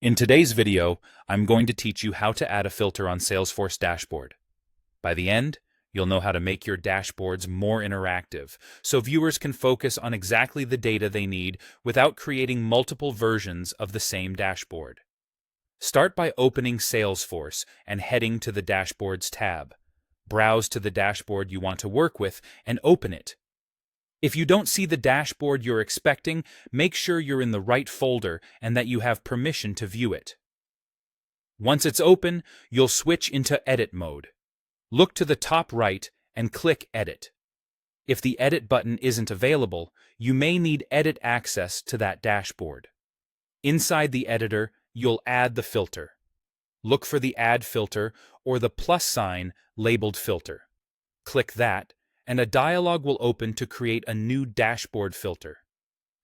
In today's video, I'm going to teach you how to add a filter on Salesforce dashboard. By the end, you'll know how to make your dashboards more interactive, so viewers can focus on exactly the data they need without creating multiple versions of the same dashboard. Start by opening Salesforce and heading to the Dashboards tab. Browse to the dashboard you want to work with and open it. If you don't see the dashboard you're expecting, make sure you're in the right folder and that you have permission to view it. Once it's open, you'll switch into Edit mode. Look to the top right and click Edit. If the Edit button isn't available, you may need edit access to that dashboard. Inside the editor, you'll add the filter. Look for the Add filter or the plus sign labeled Filter. Click that, and a dialog will open to create a new dashboard filter.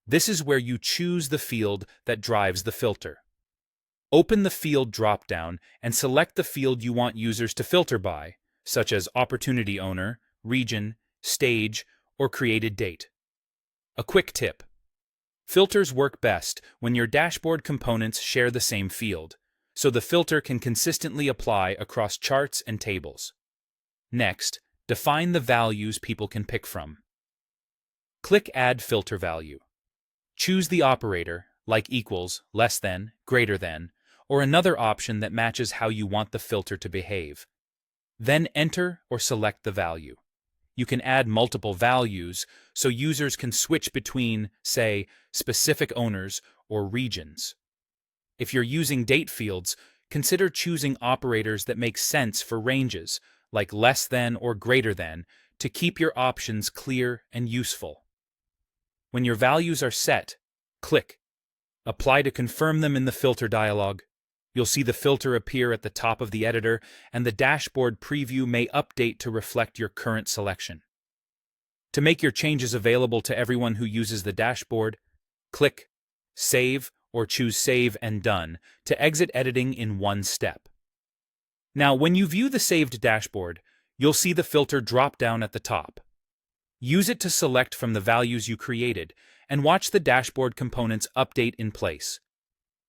This is where you choose the field that drives the filter. Open the field dropdown and select the field you want users to filter by, such as opportunity owner, region, stage, or created date. A quick tip: filters work best when your dashboard components share the same field, so the filter can consistently apply across charts and tables. Next, define the values people can pick from. Click Add Filter Value. Choose the operator, like equals, less than, greater than, or another option that matches how you want the filter to behave. Then enter or select the value. You can add multiple values so users can switch between, say, specific owners or regions. If you're using date fields, consider choosing operators that make sense for ranges, like less than or greater than, to keep your options clear and useful. When your values are set, click Apply to confirm them in the filter dialog. You'll see the filter appear at the top of the editor, and the dashboard preview may update to reflect your current selection. To make your changes available to everyone who uses the dashboard, click Save or choose Save and Done to exit editing in one step. Now, when you view the saved dashboard, you'll see the filter drop down at the top. Use it to select from the values you created and watch the dashboard components update in place.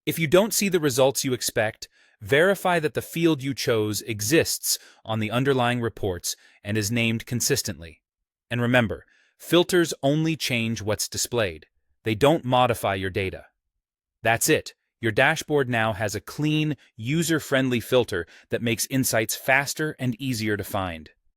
If you don't see the results you expect, verify that the field you chose exists on the underlying reports and is named consistently. And remember, filters only change what's displayed. They don't modify your data. That's it. Your dashboard now has a clean, user-friendly filter that makes insights faster and easier to find.